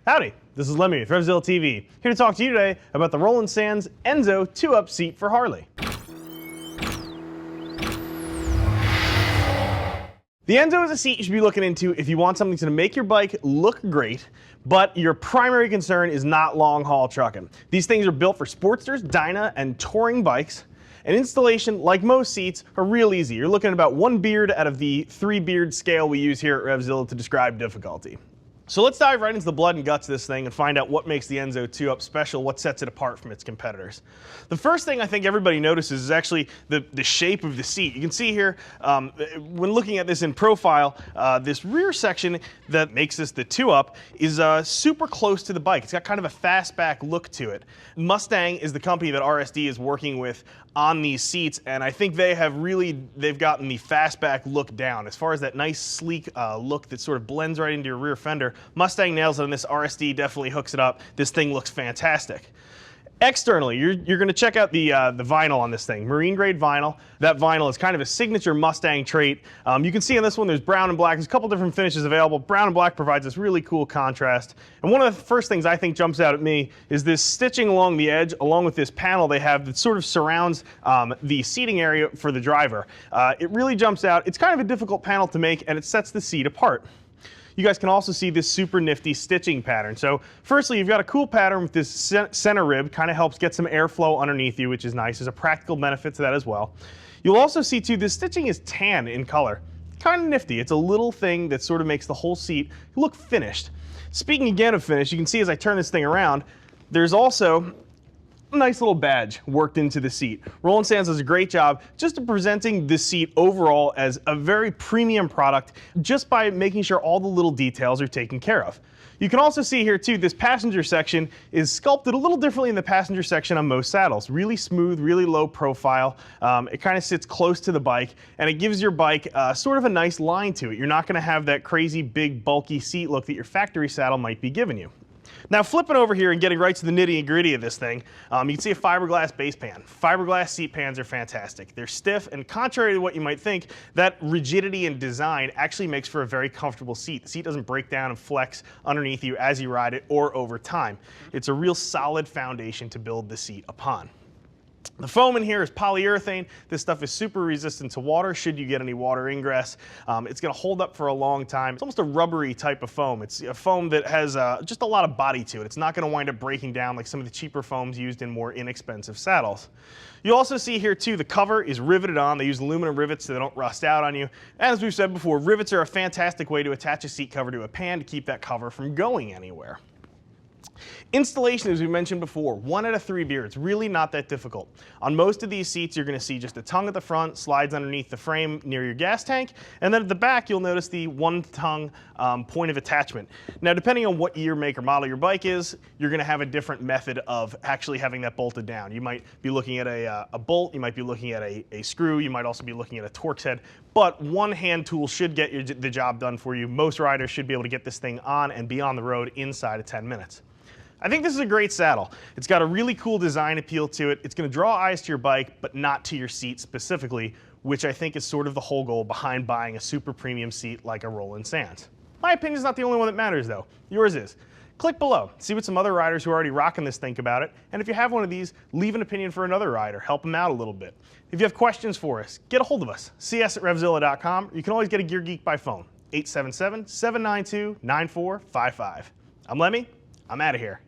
Howdy, this is Lemmy with RevZilla TV, here to talk to you today about the Roland Enzo 2-up seat for Harley. The Enzo is a seat you should be looking into if you want something to make your bike look great, but your primary concern is not long-haul trucking. These things are built for sportsters, dyna, and touring bikes. And installation, like most seats, are real easy. You're looking at about 1 beard out of the 3-beard scale we use here at RevZilla to describe difficulty. So let's dive right into the blood and guts of this thing and find out what makes the Enzo 2-up special, what sets it apart from its competitors. The first thing I think everybody notices is actually the shape of the seat. You can see here, when looking at this in profile, this rear section that makes this the 2-up is super close to the bike. It's got kind of a fastback look to it. Mustang is the company that RSD is working with on these seats, and I think they've gotten the fastback look down. As far as that nice sleek look that sort of blends right into your rear fender, Mustang nails it, and this RSD definitely hooks it up. This thing looks fantastic. Externally, you're going to check out the vinyl on this thing, marine grade vinyl. That vinyl is kind of a signature Mustang trait. You can see on this one there's brown and black. There's a couple different finishes available. Brown and black provides this really cool contrast. And one of the first things I think jumps out at me is this stitching along the edge, along with this panel they have that sort of surrounds the seating area for the driver. It really jumps out. It's kind of a difficult panel to make, and it sets the seat apart. You guys can also see this super nifty stitching pattern. So firstly, you've got a cool pattern with this center rib, kind of helps get some airflow underneath you, which is nice. There's a practical benefit to that as well. You'll also see too, this stitching is tan in color. Kind of nifty. It's a little thing that sort of makes the whole seat look finished. Speaking again of finish, you can see as I turn this thing around, there's also a nice little badge worked into the seat. Roland does a great job just of presenting this seat overall as a very premium product just by making sure all the little details are taken care of. You can also see here too, this passenger section is sculpted a little differently in the passenger section on most saddles. Really smooth, really low profile. It kind of sits close to the bike, and it gives your bike sort of a nice line to it. You're not going to have that crazy big bulky seat look that your factory saddle might be giving you. Now flipping over here and getting right to the nitty and gritty of this thing, you can see a fiberglass base pan. Fiberglass seat pans are fantastic. They're stiff, and contrary to what you might think, that rigidity in design actually makes for a very comfortable seat. The seat doesn't break down and flex underneath you as you ride it or over time. It's a real solid foundation to build the seat upon. The foam in here is polyurethane. This stuff is super resistant to water should you get any water ingress. It's going to hold up for a long time. It's almost a rubbery type of foam. It's a foam that has just a lot of body to it. It's not going to wind up breaking down like some of the cheaper foams used in more inexpensive saddles. You also see here too, the cover is riveted on. They use aluminum rivets so they don't rust out on you. And as we've said before, rivets are a fantastic way to attach a seat cover to a pan to keep that cover from going anywhere. Installation, as we mentioned before, 1 out of 3 beards, really not that difficult. On most of these seats, you're going to see just a tongue at the front, slides underneath the frame near your gas tank, and then at the back, you'll notice the 1-tongue point of attachment. Now, depending on what year, make, or model your bike is, you're going to have a different method of actually having that bolted down. You might be looking at a bolt, you might be looking at a screw, you might also be looking at a Torx head, but one hand tool should get the job done for you. Most riders should be able to get this thing on and be on the road inside of 10 minutes. I think this is a great saddle. It's got a really cool design appeal to it. It's going to draw eyes to your bike, but not to your seat specifically, which I think is sort of the whole goal behind buying a super premium seat like a Roland. My opinion is not the only one that matters though. Yours is. Click below, see what some other riders who are already rocking this think about it, and if you have one of these, leave an opinion for another rider. Help them out a little bit. If you have questions for us, get a hold of us. See us at RevZilla.com. You can always get a Gear Geek by phone, 877-792-9455. I'm Lemmy. I'm out of here.